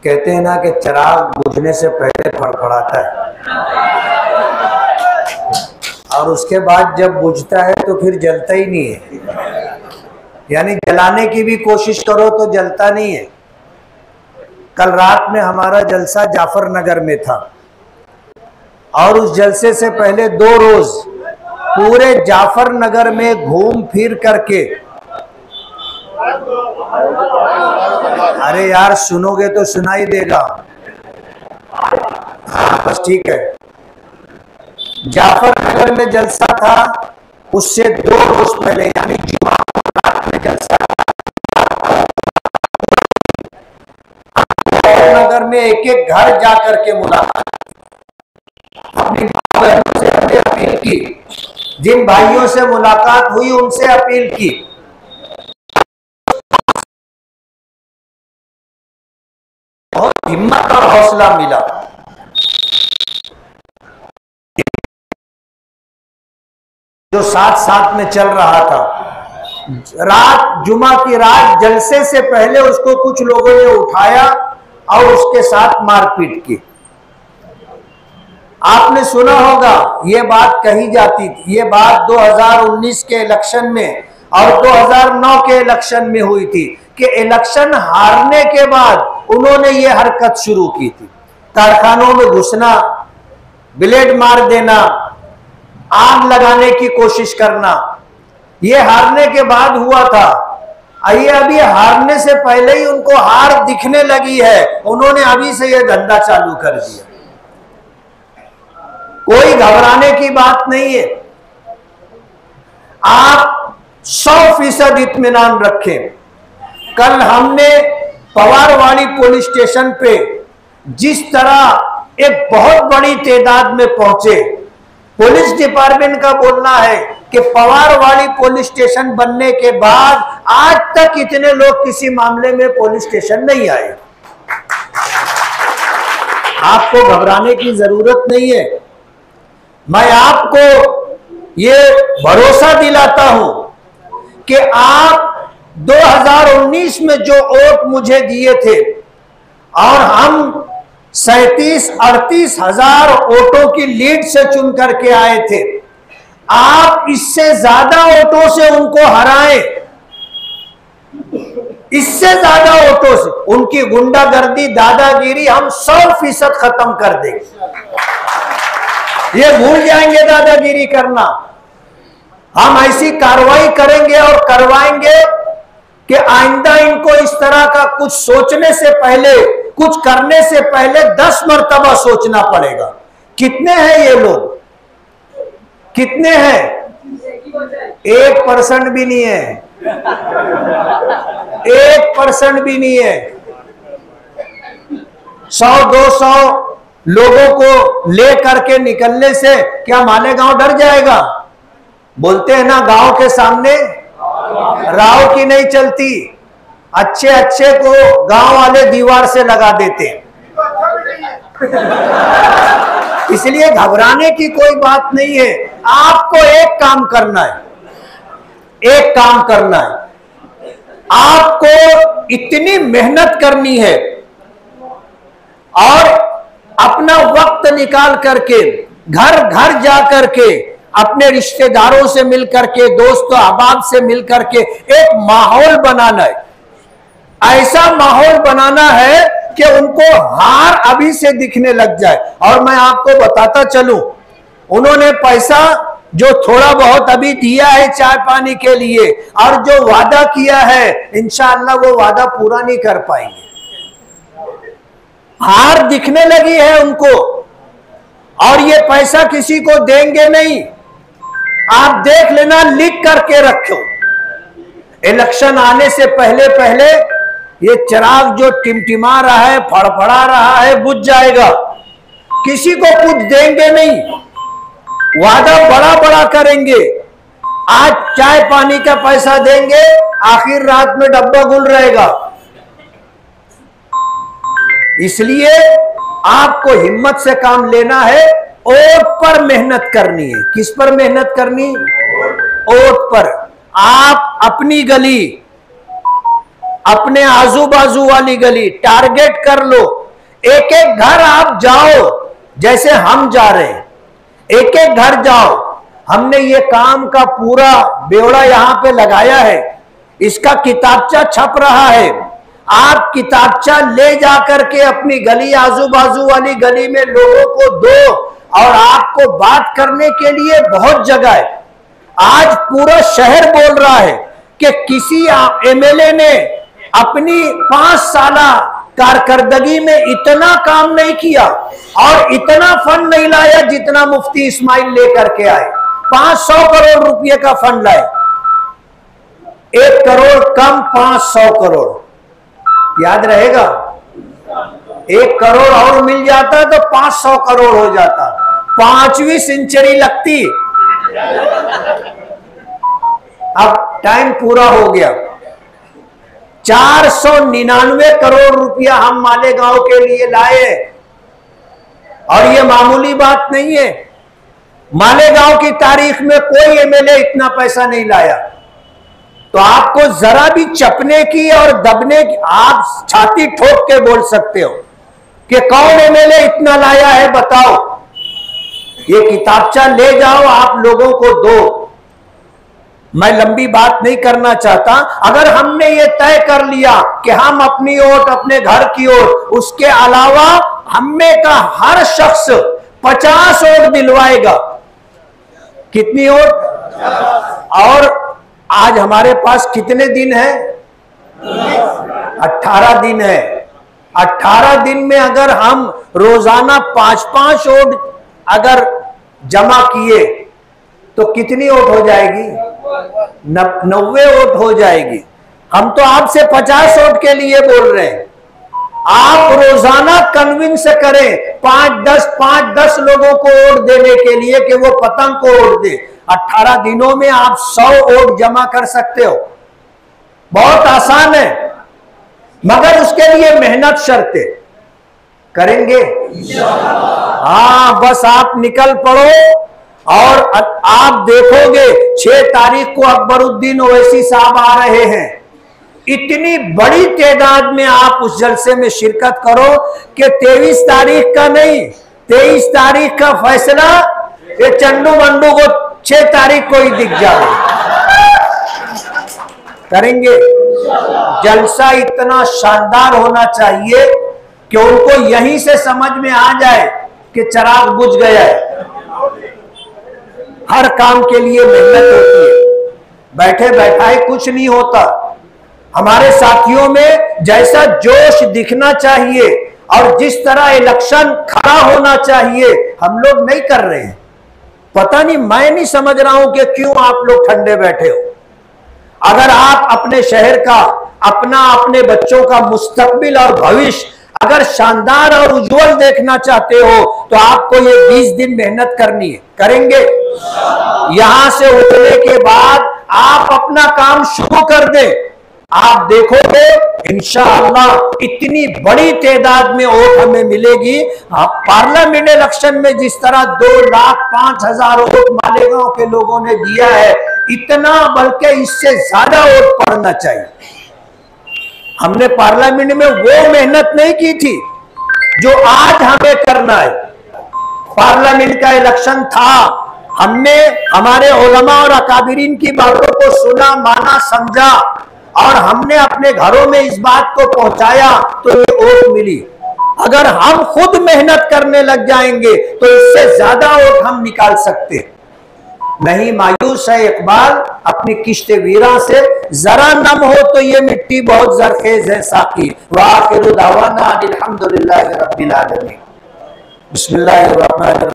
कहते हैं ना कि चिराग बुझने से पहले फड़फड़ाता है और उसके बाद जब बुझता है तो फिर जलता ही नहीं है। यानी जलाने की भी कोशिश करो तो जलता नहीं है। कल रात में हमारा जलसा जाफर नगर में था और उस जलसे से पहले 2 रोज पूरे जाफर नगर में घूम फिर करके, अरे यार सुनोगे तो सुनाई देगा। बस ठीक है। जाफर नगर में जलसा था, उससे 2 रोज पहले यानी जुमा रात में जलसा नगर में एक एक घर जाकर के मुलाकात, अपनी बहनों से हमने अपील की, जिन भाइयों से मुलाकात हुई उनसे अपील की। बहुत हिम्मत और हौसला मिला। जो साथ साथ में चल रहा था, रात जुमा की रात जलसे से पहले उसको कुछ लोगों ने उठाया और उसके साथ मारपीट की। आपने सुना होगा ये बात कही जाती थी, ये बात 2019 के इलेक्शन में और 2009 के इलेक्शन में हुई थी कि इलेक्शन हारने के बाद उन्होंने ये हरकत शुरू की थी। कारखानों में घुसना, ब्लेड मार देना, आग लगाने की कोशिश करना, ये हारने के बाद हुआ था। ये अभी हारने से पहले ही उनको हार दिखने लगी है, उन्होंने अभी से ये धंधा चालू कर दिया। कोई घबराने की बात नहीं है। आप 100% इत्मीनान रखें। कल हमने पवारवाड़ी पुलिस स्टेशन पे जिस तरह एक बहुत बड़ी तादाद में पहुंचे, पुलिस डिपार्टमेंट का बोलना है कि पवारवाड़ी पुलिस स्टेशन बनने के बाद आज तक इतने लोग किसी मामले में पुलिस स्टेशन नहीं आए। आपको घबराने की जरूरत नहीं है। मैं आपको ये भरोसा दिलाता हूं कि आप 2019 में जो वोट मुझे दिए थे और हम 37-38 हजार वोटों की लीड से चुन करके आए थे, आप इससे ज्यादा वोटों से उनको हराएं, इससे ज्यादा वोटों से। उनकी गुंडागर्दी, दादागिरी हम 100% खत्म कर देंगे। ये भूल जाएंगे दादागिरी करना। हम ऐसी कार्रवाई करेंगे और करवाएंगे कि आइंदा इनको इस तरह का कुछ सोचने से पहले, कुछ करने से पहले 10 मर्तबा सोचना पड़ेगा। कितने हैं ये लोग? कितने हैं? 1% भी नहीं है। 1% भी नहीं है। 100-200 लोगों को ले करके निकलने से क्या मालेगांव डर जाएगा? बोलते हैं ना, गांव के सामने राव की नहीं चलती। अच्छे अच्छे को गांव वाले दीवार से लगा देते हैं। इसलिए घबराने की कोई बात नहीं है। आपको एक काम करना है, एक काम करना है। आपको इतनी मेहनत करनी है और अपना वक्त निकाल करके घर घर जा करके अपने रिश्तेदारों से मिल करके, दोस्तों अहबाब से मिल करके एक माहौल बनाना है। ऐसा माहौल बनाना है कि उनको हार अभी से दिखने लग जाए। और मैं आपको बताता चलूं, उन्होंने पैसा जो थोड़ा बहुत अभी दिया है चाय पानी के लिए और जो वादा किया है, इंशाअल्लाह वो वादा पूरा नहीं कर पाएंगे। हार दिखने लगी है उनको और ये पैसा किसी को देंगे नहीं। आप देख लेना, लिख करके रखो। इलेक्शन आने से पहले पहले ये चिराग जो टिमटिमा रहा है, फड़फड़ा रहा है, बुझ जाएगा। किसी को कुछ देंगे नहीं, वादा बड़ा बड़ा करेंगे। आज चाय पानी का पैसा देंगे, आखिर रात में डब्बा गुल रहेगा। इसलिए आपको हिम्मत से काम लेना है। वोट पर मेहनत करनी है। किस पर मेहनत करनी? वोट पर। आप अपनी गली, अपने आजू बाजू वाली गली टारगेट कर लो, एक एक घर आप जाओ, जैसे हम जा रहे हैं, एक एक घर जाओ। हमने ये काम का पूरा ब्यौरा यहां पे लगाया है, इसका किताबचा छप रहा है। आप किताबचा ले जाकर के अपनी गली, आजू बाजू वाली गली में लोगों को दो, और आपको बात करने के लिए बहुत जगह है। आज पूरा शहर बोल रहा है कि किसी एमएलए ने अपनी 5 साला कारकर्दगी में इतना काम नहीं किया और इतना फंड नहीं लाया जितना मुफ्ती इस्माइल लेकर के आए। 500 करोड़ रुपए का फंड लाए, 1 करोड़ कम 500 करोड़, याद रहेगा। 1 करोड़ और मिल जाता तो 500 करोड़ हो जाता, 5वीं सेंचुरी लगती। अब टाइम पूरा हो गया। 499 करोड़ रुपया हम मालेगांव के लिए लाए, और ये मामूली बात नहीं है। मालेगांव की तारीख में कोई एमएलए इतना पैसा नहीं लाया। तो आपको जरा भी चपने की और दबने की, आप छाती ठोक के बोल सकते हो कि कौन एमएलए इतना लाया है, बताओ। ये किताबचा ले जाओ, आप लोगों को दो। मैं लंबी बात नहीं करना चाहता। अगर हमने ये तय कर लिया कि हम अपनी वोट अपने घर की ओर, उसके अलावा हमें का हर शख्स 50 वोट दिलवाएगा। कितनी वोट? और आज हमारे पास कितने दिन है? 18 दिन है। 18 दिन में अगर हम रोजाना 5-5 वोट अगर जमा किए तो कितनी वोट हो जाएगी? 90 वोट हो जाएगी। हम तो आपसे 50 वोट के लिए बोल रहे हैं। आप रोजाना कन्विंस करें 5-10 लोगों को वोट देने के लिए कि वो पतंग को वोट दे। 18 दिनों में आप 100 वोट जमा कर सकते हो। बहुत आसान है, मगर उसके लिए मेहनत शर्ते करेंगे। हाँ, बस आप निकल पड़ो और आप देखोगे 6 तारीख को अकबरुद्दीन ओवैसी साहब आ रहे हैं। इतनी बड़ी तादाद में आप उस जलसे में शिरकत करो कि 23 तारीख का नहीं, 23 तारीख का फैसला ये चंडू मंडू को 6 तारीख को ही दिख जाए। करेंगे। जलसा इतना शानदार होना चाहिए कि उनको यहीं से समझ में आ जाए कि चिराग बुझ गया है। हर काम के लिए मेहनत होती है, बैठे बैठाए कुछ नहीं होता। हमारे साथियों में जैसा जोश दिखना चाहिए और जिस तरह इलेक्शन खड़ा होना चाहिए, हम लोग नहीं कर रहे हैं। पता नहीं, मैं नहीं समझ रहा हूं कि क्यों आप लोग ठंडे बैठे हो। अगर आप अपने शहर का, अपने बच्चों का मुस्तकबिल और भविष्य अगर शानदार और उज्जवल देखना चाहते हो तो आपको ये 20 दिन मेहनत करनी है। करेंगे। यहां से उठने के बाद आप अपना काम शुरू कर दें। आप देखोगे इंशाअल्लाह इतनी बड़ी तादाद में वोट हमें मिलेगी। पार्लियामेंट इलेक्शन में जिस तरह 2,05,000 वोट मालेगांव के लोगों ने दिया है, इतना बल्कि इससे ज्यादा वोट पड़ना चाहिए। हमने पार्लियामेंट में वो मेहनत नहीं की थी जो आज हमें करना है। पार्लियामेंट का इलेक्शन था, हमने हमारे उलमा और अकाबिरीन की बातों को सुना, माना, समझा और हमने अपने घरों में इस बात को पहुंचाया तो ये वोट मिली। अगर हम खुद मेहनत करने लग जाएंगे तो इससे ज्यादा वोट हम निकाल सकते हैं। नहीं मायूस है इकबाल अपनी किश्ते वीरा से, जरा नम हो तो ये मिट्टी बहुत जरखेज है साकी। वाखिरु दावाना अल्हम्दुलिल्लाहि रब्बिल आलमीन। बिस्मिल्लाहिर्रहमानिर्रहीम।